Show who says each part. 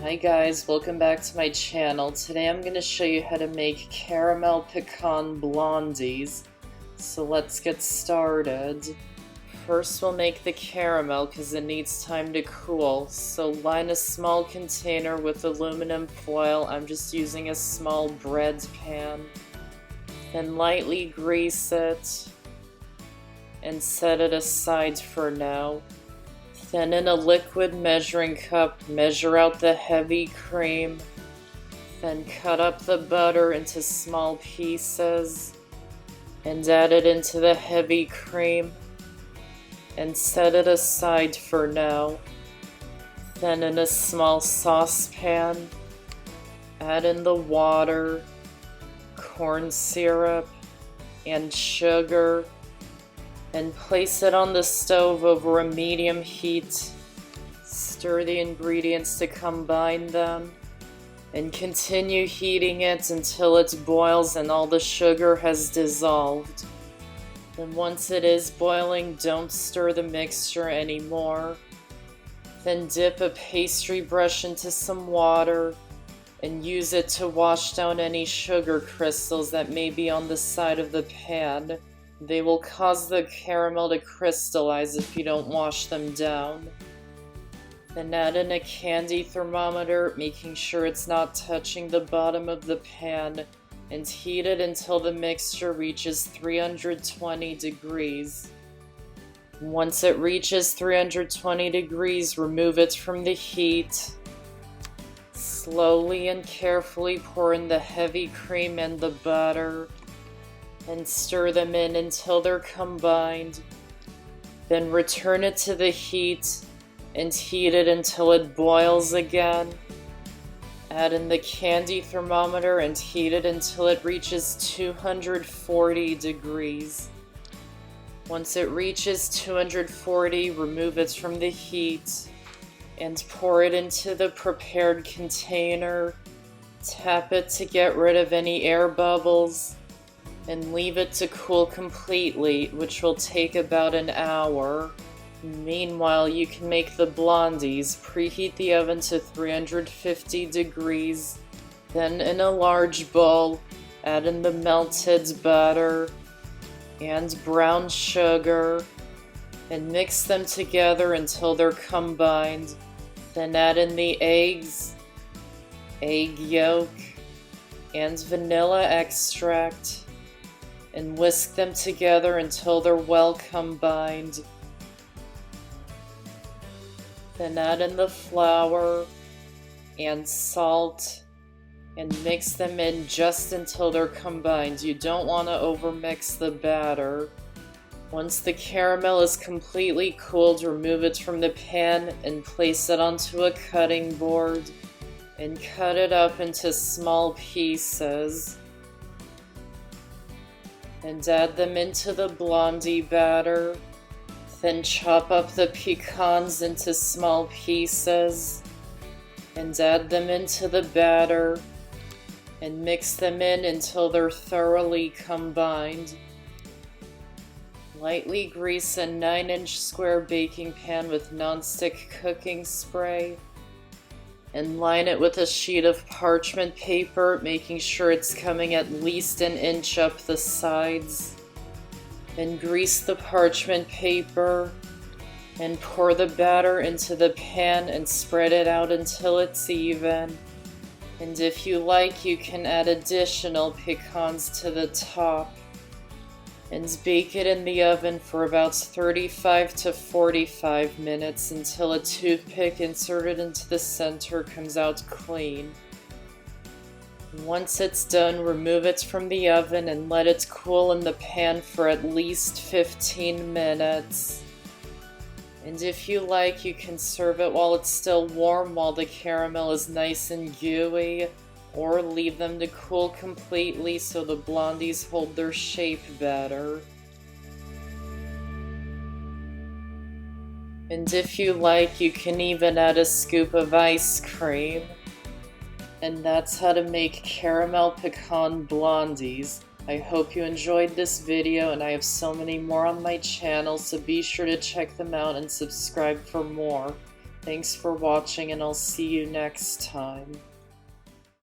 Speaker 1: Hi guys, welcome back to my channel. Today I'm going to show you how to make Caramel Pecan Blondies. So let's get started. First we'll make the caramel because it needs time to cool. So line a small container with aluminum foil. I'm just using a small bread pan. Then lightly grease it and set it aside for now. Then in a liquid measuring cup, measure out the heavy cream. Then cut up the butter into small pieces and add it into the heavy cream and set it aside for now. Then in a small saucepan, add in the water, corn syrup, and sugar, and place it on the stove over a medium heat. Stir the ingredients to combine them and continue heating it until it boils and all the sugar has dissolved. Then once it is boiling, don't stir the mixture anymore. Then dip a pastry brush into some water and use it to wash down any sugar crystals that may be on the side of the pan. They will cause the caramel to crystallize if you don't wash them down. Then add in a candy thermometer, making sure it's not touching the bottom of the pan, and heat it until the mixture reaches 320 degrees. Once it reaches 320 degrees, remove it from the heat. Slowly and carefully pour in the heavy cream and the butter, and stir them in until they're combined. Then return it to the heat and heat it until it boils again. Add in the candy thermometer and heat it until it reaches 240 degrees. Once it reaches 240, remove it from the heat and pour it into the prepared container. Tap it to get rid of any air bubbles and leave it to cool completely, which will take about an hour. Meanwhile, you can make the blondies. Preheat the oven to 350 degrees. Then in a large bowl, add in the melted butter and brown sugar and mix them together until they're combined. Then add in the eggs, egg yolk, and vanilla extract, and whisk them together until they're well combined. Then add in the flour and salt and mix them in just until they're combined. You don't want to overmix the batter. Once the caramel is completely cooled, remove it from the pan and place it onto a cutting board and cut it up into small pieces. And add them into the blondie batter. Then chop up the pecans into small pieces and add them into the batter and mix them in until they're thoroughly combined. Lightly grease a 9-inch square baking pan with nonstick cooking spray and line it with a sheet of parchment paper, making sure it's coming at least an inch up the sides. Then grease the parchment paper and pour the batter into the pan and spread it out until it's even. And if you like, you can add additional pecans to the top. And bake it in the oven for about 35 to 45 minutes until a toothpick inserted into the center comes out clean. Once it's done, remove it from the oven and let it cool in the pan for at least 15 minutes. And if you like, you can serve it while it's still warm while the caramel is nice and gooey, or leave them to cool completely so the blondies hold their shape better. And if you like, you can even add a scoop of ice cream. And that's how to make Caramel Pecan Blondies. I hope you enjoyed this video, and I have so many more on my channel, so be sure to check them out and subscribe for more. Thanks for watching, and I'll see you next time.